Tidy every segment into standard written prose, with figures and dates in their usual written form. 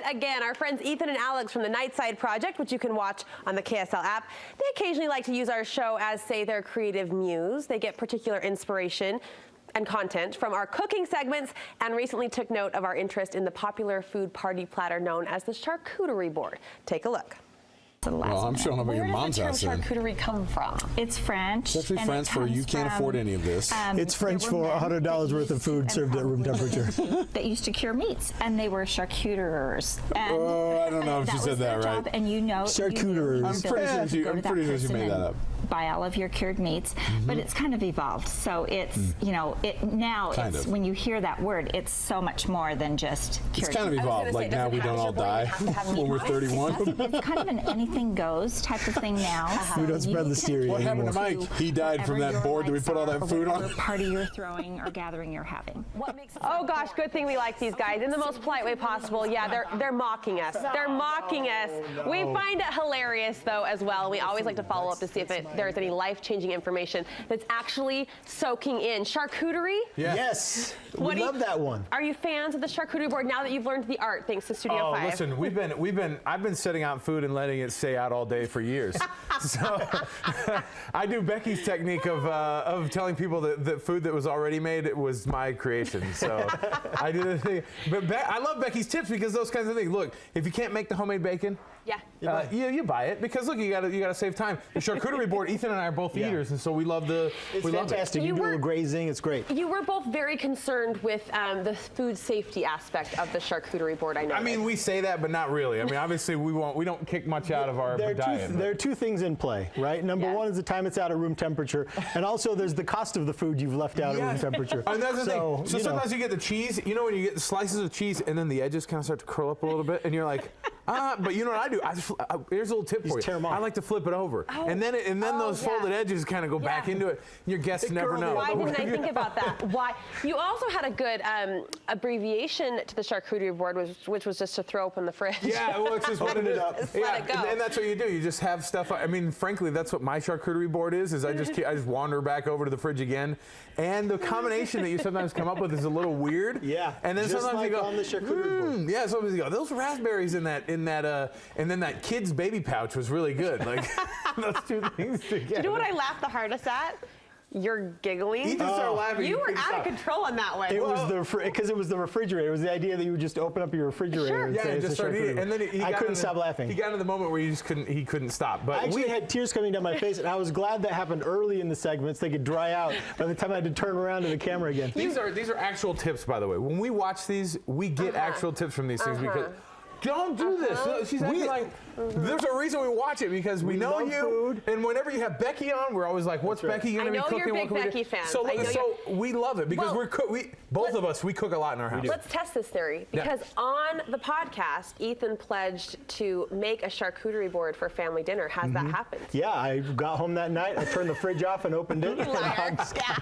again. Our friends Ethan and Alex from the Nightside Project, which you can watch on the KSL app, they occasionally like to use our show as, say, their creative muse. They get particular inspiration and content from our cooking segments and recently took note of our interest in the popular food party platter known as the charcuterie board. Take a look. Well, I'm showing up at your mom's house. Where does the term charcuterie come from? It's French. It's actually French for you can't afford any of this. It's French for $100 worth of food served at room temperature. That used to cure meats, and they were charcuterers. And I don't know if she said that right. And you know, charcuterers. I'm pretty sure she made that up. Buy all of your cured meats, but it's kind of evolved. So it's you know, when you hear that word, it's so much more than just cured. It's kind of evolved. Like now we don't all die when we're 31. It's kind of an anything goes type of thing now. We don't spread the stereo. What happened to Mike? He died from that board. Did we put all that food on? Party you're throwing or gathering you're having. Oh gosh, good thing we like these guys in the most polite way possible. Yeah, they're mocking us. They're mocking us. We find it hilarious though as well. We always like to follow up to see if there's any life-changing information that's actually soaking in. Charcuterie? Yes. We love that one. Are you fans of the charcuterie board now that you've learned the art thanks to Studio 5? Listen, I've been setting out food and letting it stay out all day for years. So I do Becky's technique of telling people that food that was already made was my creation. So I do the thing. But I love Becky's tips because those kinds of things. Look, if you can't make the homemade bacon, you buy it because look, you gotta save time. The charcuterie board, Ethan and I are both eaters, and so we love the. It's fantastic. You do a little grazing. It's great. You were both very concerned with the food safety aspect of the charcuterie board. I know. I mean, we say that, but not really. I mean, obviously, we don't kick much out of our diet. There are two things in play, right? Number one is the time it's out at room temperature, and also there's the cost of the food you've left out at room temperature. And that's the thing. So sometimes you get the cheese. You know when you get the slices of cheese, and then the edges kind of start to curl up a little bit, and you're like. But you know what I do? Here's a little tip for you. I like to flip it over, and then those folded edges kind of go back into it. Your guests never know. Why didn't I think about that? Why? You also had a good abbreviation to the charcuterie board, which was just to throw open the fridge. Yeah, well, it's just what it is. Let it go. And that's what you do. You just have stuff. I mean, frankly, that's what my charcuterie board is I just wander back over to the fridge again, and the combination that you sometimes come up with is a little weird. Yeah. And then sometimes you go, on the charcuterie board. Yeah. Sometimes you go, those raspberries and then that kid's baby pouch was really good. Like those two things together. Do you know what I laughed the hardest at? You're giggling. Ethan started laughing. You were out of control on that one. It was because it was the refrigerator. It was the idea that you would just open up your refrigerator and say it's a charcuterie. And then I couldn't stop laughing. He got into the moment where he couldn't stop. But I actually had tears coming down my face, and I was glad that happened early in the segments. They could dry out by the time I had to turn around to the camera again. These are actual tips, by the way. When we watch these, we get actual tips from these things because. Don't do this. She's acting like there's a reason we watch it because we know you. Food. And whenever you have Becky on, we're always like, "What's Becky going to be cooking?" I know you're a big Becky fan. So we love it because both of us cook a lot in our house. Let's test this theory because on the podcast, Ethan pledged to make a charcuterie board for family dinner. Has that happened? Yeah, I got home that night. I turned the fridge off and opened it. Liar. Yeah.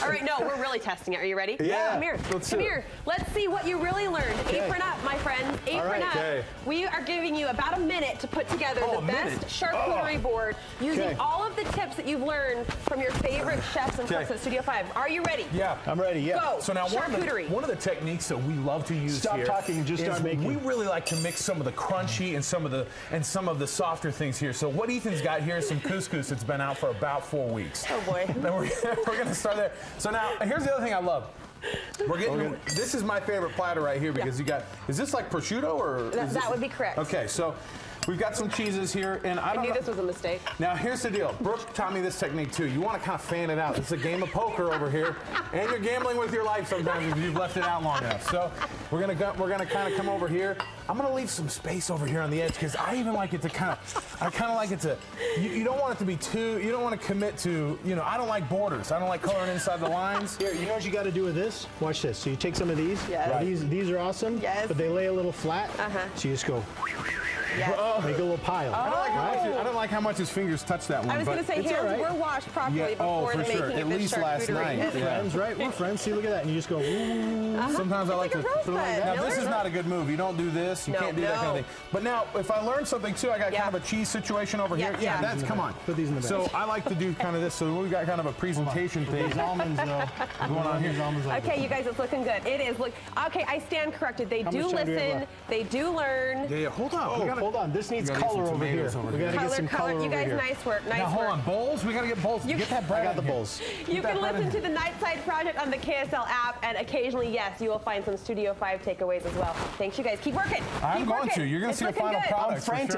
All right, no, we're really testing it. Are you ready? Yeah. Come here. Come here. Let's see what you really learned. Apron up, my friends. Apron up. Okay. We are giving you about a minute to put together the best charcuterie board using all of the tips that you've learned from your favorite chefs and cooks at Studio 5. Are you ready? Yeah. I'm ready, yeah. Go. So now one of the techniques that we love to use here talking, just start making. We really like to mix some of the crunchy and some of the softer things here. So what Ethan's got here is some couscous that's been out for about 4 weeks. Oh boy. And we're going to start there. So now here's the other thing I love. We're getting. This is my favorite platter right here because you got. Is this like prosciutto or? That would be correct. Okay, so we've got some cheeses here, and I knew this was a mistake. Now here's the deal. Brooke taught me this technique too. You want to kind of fan it out. It's a game of poker over here, and you're gambling with your life sometimes if you've left it out long enough. So we're gonna kind of come over here. I'm gonna leave some space over here on the edge because I even like it to I kind of like it to. You don't want it to be too. You don't want to commit to. You know, I don't like borders. I don't like coloring inside the lines. Here, you know what you got to do with this? Watch this. So you take some of these. Yes. These are awesome. Yes. But they lay a little flat. So you just go. Yes. Make a little pile. I don't like how much his fingers touch that one. I was going to say, hands were washed properly before the making of At this least last charcuterie. night. We're friends, right? We're friends. See, look at that. And you just go, ooh. Sometimes I like to. like a rosebud, Now, this Millard. is not a good move. You don't do this. You No, can't do that kind of no. thing. But now, if I learn something too, I got kind of a cheese situation over here. Yeah. That's, come on. Put these in the bag. So I like to do kind of this. So we've got kind of a presentation thing These almonds, though. going on here. Okay, you guys, it's looking good. It is. Look. Okay, I stand corrected. They do much time do we have listen. left? They do learn. Yeah, hold on. Oh, hold on. This needs gotta get color some over here. tomatoes over We here. gotta get some color You over guys, here. nice work. Nice Now, hold work. on. Bowls? We got to get bowls. Get that bread. I got the in here. bowls. You can listen to the Nightside Project on the KSL app, and occasionally, yes, you will find some Studio 5 takeaways as well. Thanks, you guys. Keep working. I'm Keep going working. to. You're going to It's see a looking final good. product. I'm frantic.